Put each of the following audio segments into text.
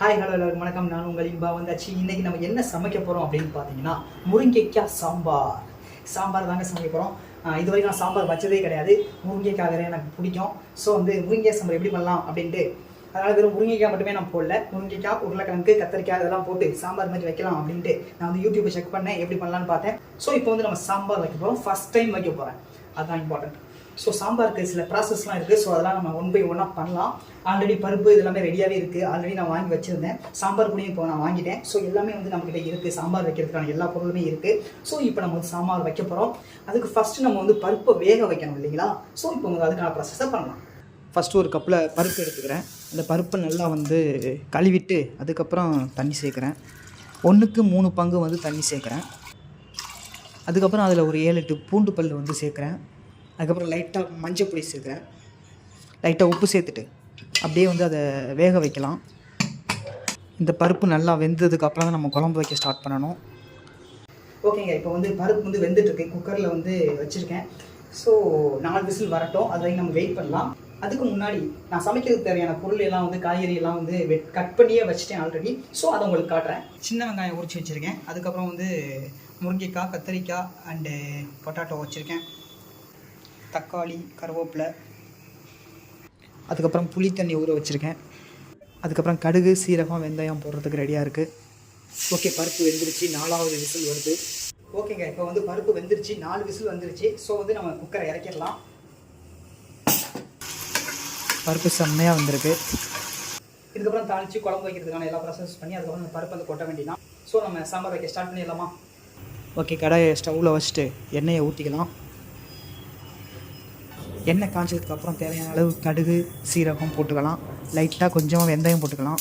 Hi hello எல்லாருக்கும் வணக்கம். நான் உங்கள் இன்பா வந்தாச்சு. இன்றைக்கி நம்ம என்ன சமைக்க போகிறோம் அப்படின்னு பார்த்தீங்கன்னா முருங்கைக்காய் சாம்பார் தாங்க சமைக்க போகிறோம். இது வரைக்கும் நான் சாம்பார் வச்சதே கிடையாது. முருங்கைக்காய் வேறு எனக்கு பிடிக்கும். ஸோ முருங்கை சாம்பார் எப்படி பண்ணலாம் அப்படின்ட்டு அதனால் வெறும் முருங்கைக்காய் மட்டுமே நான் போடல. முருங்கைக்காய், உருளைக்கிழங்கு, கத்திரிக்காய் இதெல்லாம் போட்டு சாம்பார் மாதிரி வைக்கலாம் அப்படின்ட்டு நான் யூடியூப்பை செக் பண்ணேன், எப்படி பண்ணலான்னு பார்த்தேன். ஸோ இப்போ நம்ம சாம்பார் வைக்க போகிறோம். ஃபஸ்ட் டைம் வைக்க போகிறேன், அதுதான் இம்பார்ட்டன்ட். ஸோ சாம்பாருக்கு சில ப்ராசஸ்லாம் இருக்குது. ஸோ அதெல்லாம் நம்ம ஒன் பை ஒன்னாக பண்ணலாம். ஆல்ரெடி பருப்பு இதெல்லாமே ரெடியாகவே இருக்குது. ஆல்ரெடி நான் வாங்கி வச்சுருந்தேன். சாம்பார் பொடியும் இப்போ நான் வாங்கிட்டேன். ஸோ எல்லாமே நம்மக்கிட்ட இருக்குது. சாம்பார் வைக்கிறதுக்கான எல்லா பொருளுமே இருக்குது. ஸோ இப்போ நம்ம சாம்பார் வைக்க போகிறோம். அதுக்கு ஃபஸ்ட்டு நம்ம பருப்பை வேக வைக்கணும் இல்லைங்களா? ஸோ இப்போ அதுக்கான ப்ராசஸை பண்ணலாம். ஃபஸ்ட்டு ஒரு கப்பில் பருப்பு எடுத்துக்கிறேன். அந்த பருப்பை நல்லா கழுவிட்டு அதுக்கப்புறம் தண்ணி சேர்க்குறேன். 1க்கு 3 பங்கு தண்ணி சேர்க்குறேன். அதுக்கப்புறம் அதில் ஒரு 7-8 பூண்டு பல் சேர்க்குறேன். அதுக்கப்புறம் லைட்டாக மஞ்சள் பொடி சேர்க்குறேன். லைட்டாக உப்பு சேர்த்துட்டு அப்படியே அதை வேக வைக்கலாம். இந்த பருப்பு நல்லா வெந்ததுக்கப்புறம் தான் நம்ம குழம்பு வைக்க ஸ்டார்ட் பண்ணணும். ஓகேங்க, இப்போ பருப்பு வெந்துட்டுருக்கு. குக்கரில் வச்சுருக்கேன். ஸோ 4 விசில் வரட்டும். அது வரைக்கும் நம்ம வெயிட் பண்ணலாம். அதுக்கு முன்னாடி நான் சமைக்கிறதுக்கு தேவையான பொருள் எல்லாம் காய்கறி எல்லாம் கட் பண்ணியே வச்சுட்டேன் ஆல்ரெடி. ஸோ அதை உங்களுக்கு காட்டுறேன். சின்ன வெங்காயம் உரிச்சு வச்சுருக்கேன். அதுக்கப்புறம் முருங்கைக்காய், கத்திரிக்காய் அண்டு பொட்டாட்டோ வச்சுருக்கேன். தக்காளி, கருவேப்பிலை, அதுக்கப்புறம் புளி தண்ணி ஊற வச்சுருக்கேன். அதுக்கப்புறம் கடுகு, சீரகம், வெந்தயம் போடுறதுக்கு ரெடியாக இருக்குது. ஓகே, பருப்பு வெந்துருச்சு. 4வது விசில் வருது. ஓகேங்க, இப்போ பருப்பு வெந்துருச்சு. 4 விசில் வந்துருச்சு. ஸோ நம்ம குக்கரை இறக்கிடலாம். பருப்பு செம்மையாக வந்திருக்கு. இதுக்கப்புறம் தாளித்து குழம்பு வைக்கிறதுக்கான எல்லா ப்ராசஸ் பண்ணி அதுக்கப்புறம் அந்த பருப்பு கொட்ட வேண்டியதான். ஸோ நம்ம சாம்பார் வைக்க ஸ்டார்ட் பண்ணிடலாமா? ஓகே, கடாயை ஸ்டவ்வில் வச்சுட்டு எண்ணெயை ஊற்றிக்கலாம். எண்ணெய் காய்ச்சதுக்கப்புறம் தேவையான அளவு கடுகு, சீரகம் போட்டுக்கலாம். லைட்டாக கொஞ்சம் வெந்தயம் போட்டுக்கலாம்.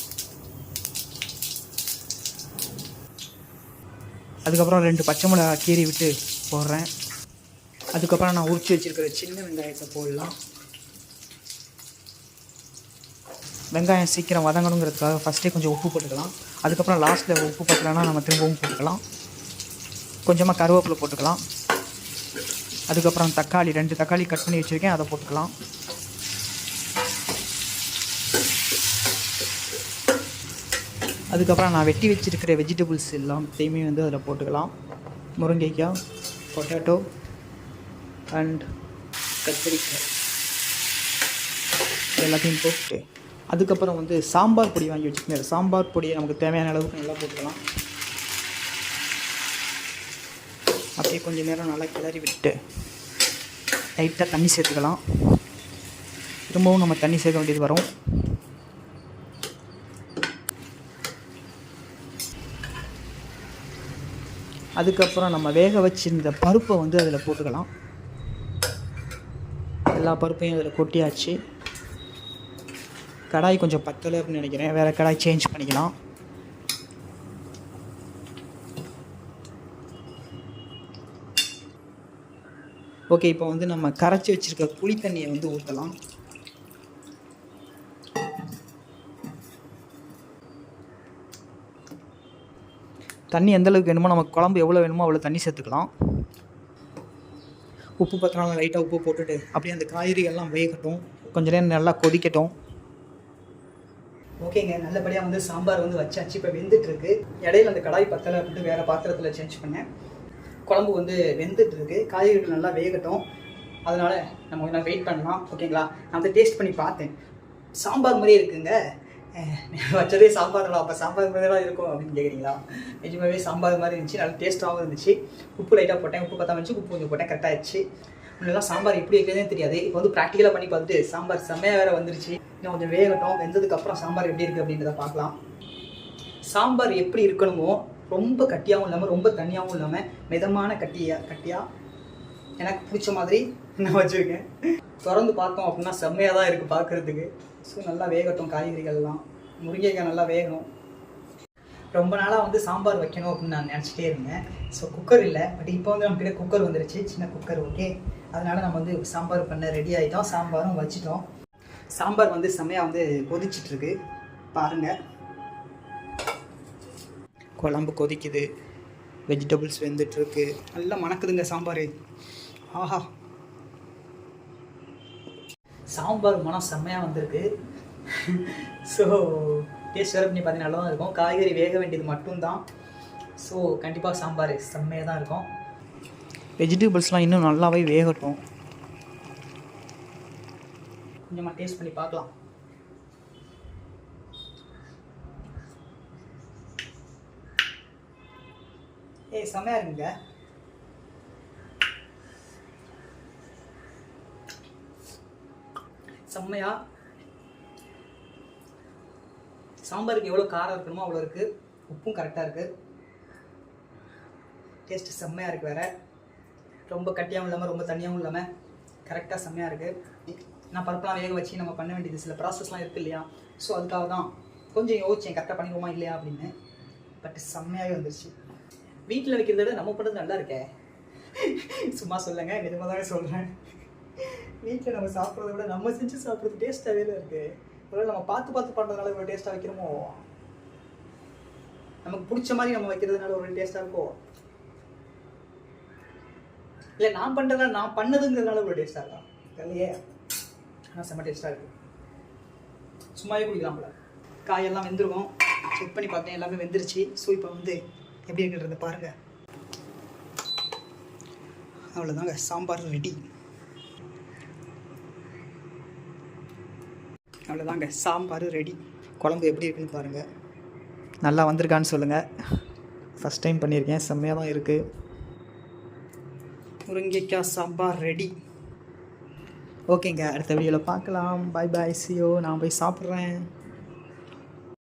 அதுக்கப்புறம் 2 பச்சை மிளகா கீறி விட்டு போடுறேன். அதுக்கப்புறம் நான் உரிச்சு வச்சுருக்கிற சின்ன வெங்காயத்தை போடலாம். வெங்காயம் சீக்கிரம் வதங்கணுங்கிறதுக்காக ஃபஸ்ட்டே கொஞ்சம் உப்பு போட்டுக்கலாம். அதுக்கப்புறம் லாஸ்ட்டில் உப்பு பத்தலைன்னா நம்ம திரும்பவும் போட்டுக்கலாம். கொஞ்சமாக கருவேப்பிலை போட்டுக்கலாம். அதுக்கப்புறம் தக்காளி 2 தக்காளி கட் பண்ணி வச்சுருக்கேன், அதை போட்டுக்கலாம். அதுக்கப்புறம் நான் வெட்டி வச்சுருக்கிற வெஜிடபிள்ஸ் எல்லாத்தையுமே அதில் போட்டுக்கலாம். முருங்கைக்காய், பொட்டேட்டோ அண்ட் கத்திரிக்காய் எல்லாத்தையும் போட்டு அதுக்கப்புறம் சாம்பார் பொடி வாங்கி வச்சுக்கோங்க. சாம்பார் பொடியை நமக்கு தேவையான அளவுக்கு நல்லா போட்டுக்கலாம். அப்படியே கொஞ்சம் நேரம் நல்லா கிளறி விட்டு லைட்டாக தண்ணி சேர்த்துக்கலாம். திரும்பவும் நம்ம தண்ணி சேர்க்க வேண்டியது வரும். அதுக்கப்புறம் நம்ம வேக வச்சிருந்த பருப்பை அதில் போட்டுக்கலாம். எல்லா பருப்பையும் அதில் கொட்டியாச்சு. கடாய் கொஞ்சம் பத்தலை அப்படின்னு நினைக்கிறேன். வேறு கடாய் சேஞ்ச் பண்ணிக்கலாம். ஓகே, இப்போ நம்ம கரைச்சி வச்சுருக்க புளி தண்ணியை ஊற்றலாம். தண்ணி எந்தளவுக்கு வேணுமோ, நமக்கு குழம்பு எவ்வளோ வேணுமோ அவ்வளோ தண்ணி சேர்த்துக்கலாம். உப்பு பத்திரம் லைட்டாக உப்பு போட்டுட்டு அப்படியே அந்த காய்கறிகள்லாம் வேகட்டும். கொஞ்சம் நேரம் நல்லா கொதிக்கட்டும். ஓகேங்க, நல்லபடியாக சாம்பார் வச்சாச்சு. இப்போ வெந்துட்டுருக்கு. இடையில அந்த கடாய் பத்தலை அப்படின்ட்டு வேறு பாத்திரத்தில் சேஞ்ச் பண்ணேன். குழம்பு வெந்துட்டுருக்கு. காய்கறிகள் நல்லா வேகட்டும். அதனால் நம்ம கொஞ்சம் வெயிட் பண்ணலாம். ஓகேங்களா? நான் டேஸ்ட் பண்ணி பார்த்தேன். சாம்பார் மாதிரியே இருக்குங்க. வச்சதே சாம்பார் தான், அப்போ சாம்பார் மாதிரி தான் இருக்கும் அப்படின்னு கேட்குறீங்களா? நிஜமாகவே சாம்பார் மாதிரி இருந்துச்சு. நல்லா டேஸ்ட்டாகவும் இருந்துச்சு. உப்பு லைட்டாக போட்டேன். உப்பு பற்ற வச்சு உப்பு கொஞ்சம் போட்டேன். கரெக்டாகிடுச்சு. முன்னெல்லாம் சாம்பார் எப்படி வைக்கிறதுனே தெரியாது. இப்போ ப்ராக்டிக்கலாக பண்ணி பார்த்துட்டு சாம்பார் செம்மையாக வேறு வந்துருச்சு. இன்னும் கொஞ்சம் வேகட்டும். வெந்ததுக்கப்புறம் சாம்பார் எப்படி இருக்குது அப்படின்றத பார்க்கலாம். சாம்பார் எப்படி இருக்கணுமோ, ரொம்ப கட்டியாகவும் இல்லாமல் ரொம்ப தண்ணியாகவும் இல்லாமல் மிதமான கட்டியாக எனக்கு பிடிச்ச மாதிரி நான் வச்சுருக்கேன். திறந்து பார்த்தோம் அப்படின்னா செம்மையாக தான் இருக்குது பார்க்குறதுக்கு. ஸோ நல்லா வேகட்டும். காய்கறிகள்லாம் முருங்கைக்காய் நல்லா வேகணும். ரொம்ப நாளாக சாம்பார் வைக்கணும் அப்படின்னு நான் நினச்சிட்டே இருந்தேன். ஸோ குக்கர் இல்லை. பட் இப்போ நம்மக்கிட்ட குக்கர் வந்துருச்சு, சின்ன குக்கர். ஓகே, அதனால் நம்ம சாம்பார் பண்ண ரெடி ஆகிட்டோம். சாம்பாரும் வச்சுட்டோம். சாம்பார் செம்மையாக கொதிச்சிட்ருக்கு பாருங்கள். குழம்பு கொதிக்குது. வெஜிடபிள்ஸ் வெந்துட்டுருக்கு. நல்லா மணக்குதுங்க சாம்பார். ஆஹா, சாம்பார் மனம் செம்மையாக வந்திருக்கு. ஸோ டேஸ்ட் வேறு பண்ணி பார்த்தீங்கன்னா நல்லா தான் இருக்கும். காய்கறி வேக வேண்டியது மட்டும்தான். ஸோ கண்டிப்பாக சாம்பார் செம்மையாக தான் இருக்கும். வெஜிடபிள்ஸ்லாம் இன்னும் நல்லாவே வேகட்டும். கொஞ்சமாக டேஸ்ட் பண்ணி பார்க்கலாம். செம்மையாக இருக்குங்க. செம்மையா சாம்பாருக்கு எவ்வளோ காரம் இருக்கணுமோ அவ்வளோ இருக்குது. உப்பும் கரெக்டாக இருக்குது. டேஸ்ட்டு செம்மையாக இருக்குது. வேறு ரொம்ப கட்டியாகவும் இல்லாமல் ரொம்ப தண்ணியாகவும் இல்லாமல் கரெக்டாக செம்மையாக இருக்குது. நான் பருப்பெலாம் வேக வச்சு நம்ம பண்ண வேண்டியது சில ப்ராசஸ்லாம் இருக்குது இல்லையா? ஸோ அதுக்காக தான் கொஞ்சம் யோசித்தேன் கரெக்டாக பண்ணிடுவோமா இல்லையா அப்படின்னு. பட் செம்மையாகவே வந்துருச்சு. வீட்டில் வைக்கிறத விட நம்ம பண்ணுறது நல்லா இருக்கே. சும்மா சொல்லுங்க, நிஜமாக தானே சொல்கிறேன். வீட்டில் நம்ம சாப்பிட்றத விட நம்ம செஞ்சு சாப்பிட்றது டேஸ்ட்டாகவே தான் இருக்குது. ஒருவேளை நம்ம பார்த்து பண்ணுறதுனால ஒரு டேஸ்ட்டாக வைக்கிறோமோ, நமக்கு பிடிச்ச மாதிரி நம்ம வைக்கிறதுனால ஒரு டேஸ்ட்டாக இருக்கோ, இல்லை நான் பண்ணுறதுனால நான் பண்ணதுங்கிறதுனால ஒரு டேஸ்ட்டாக இருக்கா இல்லையே. ஆனால் செம்ம டேஸ்ட்டாக இருக்குது. சும்மாவே குடிக்கலாம்ல. காயெல்லாம் வெந்துருக்கும். செக் பண்ணி பார்த்தேன், எல்லாமே வெந்துருச்சு. ஸோ இப்போ வந்து எப்படி இருக்குன்றத பாருங்கள். அவ்வளோதாங்க, சாம்பார் ரெடி. அவ்வளோதாங்க, சாம்பார் ரெடி. குழம்பு எப்படி இருக்குன்னு பாருங்கள். நல்லா வந்திருக்கான்னு சொல்லுங்கள். ஃபஸ்ட் டைம் பண்ணியிருக்கேன், செம்மையாக தான் இருக்குது. முருங்கைக்காய் சாம்பார் ரெடி. ஓகேங்க, அடுத்த வீடியோவில் பார்க்கலாம். பாய் பாய், சியோ. நான் போய் சாப்பிட்றேன்.